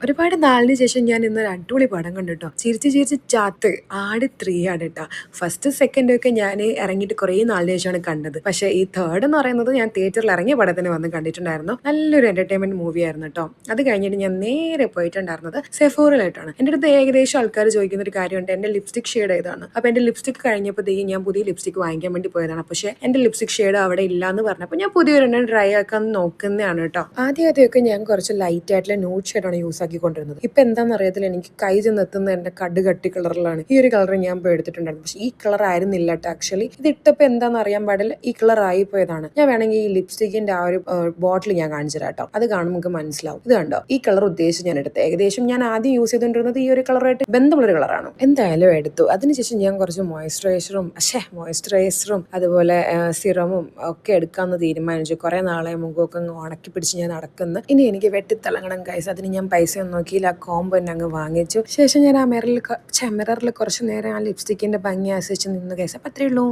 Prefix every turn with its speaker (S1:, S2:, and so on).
S1: ഒരുപാട് നാളിന് ശേഷം ഞാൻ ഇന്നൊരു അടിപൊളി പടം കണ്ടിട്ടോ. ചിരിച്ച് ചിരിച്ച് ചാത്ത് ആട് 3 ആണ് ട്ടോ. ഫസ്റ്റ് സെക്കൻഡ് ഒക്കെ ഞാൻ ഇറങ്ങിയിട്ട് കുറേ നാളിന് ശേഷമാണ് കണ്ടത്. പക്ഷേ ഈ തേർഡ് എന്ന് പറയുന്നത് ഞാൻ തിയേറ്ററിൽ ഇറങ്ങിയ പടത്തിന് വന്ന് കണ്ടിട്ടുണ്ടായിരുന്നു. നല്ലൊരു എന്റർടൈൻമെന്റ് മൂവി ആയിരുന്നു കേട്ടോ. അത് കഴിഞ്ഞിട്ട് ഞാൻ നേരെ പോയിട്ടുണ്ടായിരുന്നത് സെഫോറിലായിട്ടാണ്. എൻ്റെ അടുത്ത് ഏകദേശം ആൾക്കാർ ചോദിക്കുന്ന ഒരു കാര്യമുണ്ട്, എൻ്റെ ലിപ്സ്റ്റിക് ഷെയ്ഡ് ഏതാണ്. അപ്പോൾ എൻ്റെ ലിപ്സ്റ്റിക് കഴിഞ്ഞപ്പോഴത്തേക്കും ഞാൻ പുതിയ ലിപ്സ്റ്റിക് വാങ്ങിക്കാൻ വേണ്ടി പോയതാണ്. പക്ഷേ എൻ്റെ ലിപ്സ്റ്റിക് ഷെയ്ഡ് അവിടെ ഇല്ല എന്ന് പറഞ്ഞപ്പോൾ ഞാൻ പുതിയൊരെണ്ണം ട്രൈ ആക്കാൻ നോക്കുന്നതാണ് കേട്ടോ. ആദ്യമൊക്കെ ഞാൻ കുറച്ച് ലൈറ്റ് ആയിട്ടുള്ള ന്യൂഡ് ഷെയ്ഡാണ് യൂസ് ആക്കിക്കൊണ്ടിരുന്നത്. ഇപ്പം എന്താണെന്ന് അറിയത്തില്ല, എനിക്ക് കൈ ചെന്നെത്തുന്ന എൻ്റെ കട് കട്ടി കളറിലാണ്. ഈ ഒരു കളർ ഞാൻ ഇപ്പോൾ എടുത്തിട്ടുണ്ടായിരുന്നു. പക്ഷേ ഈ കളർ ആയിരുന്നില്ല കേട്ടോ. ആക്ച്വലി ഇത് ഇട്ടപ്പോൾ എന്താണെന്ന് അറിയാൻ പാടില്ല, ഈ കളർ ആയിപ്പോയതാണ്. ഞാൻ വേണമെങ്കിൽ ഈ ലിപ്സ്റ്റിക്കിന്റെ ആ ഒരു ബോട്ടിൽ ഞാൻ കാണിച്ചു തരാം കേട്ടോ. അത് കാണുമ്പോൾ നമുക്ക് മനസ്സിലാവും. ഇത് കണ്ടോ, ഈ കളർ ഉദ്ദേശിച്ച് ഞാൻ എടുത്തത്. ഏകദേശം ഞാൻ ആദ്യം യൂസ് ചെയ്തുകൊണ്ടിരുന്നത് ഈ ഒരു കളറായിട്ട് ബന്ധമുള്ളൊരു കളറാണ്. എന്തായാലും എടുത്തു. അതിനുശേഷം ഞാൻ കുറച്ച് മോയ്സ്ചറൈസറും അതുപോലെ സിറമും ഒക്കെ എടുക്കാമെന്ന് തീരുമാനിച്ചു. കുറേ നാളെ മുഖമൊക്കെ ഉണക്കി പിടിച്ച് ഞാൻ നടക്കുന്നു. ഇനി എനിക്ക് വെട്ടിത്തിളങ്ങണം ഗൈസ്. അതിന് ഞാൻ പൈസയൊന്നും നോക്കിയില്ല, ആ കോംബോ തന്നെ അങ്ങ് വാങ്ങിച്ചു. ശേഷം ഞാൻ ആ മിററിൽ കുറച്ച് നേരം ആ ലിപ്സ്റ്റിക്കിന്റെ ഭംഗി ആസ്വദിച്ച് നിന്ന് ഗൈസ്. അപ്പം അത്രയേ ഉള്ളൂ.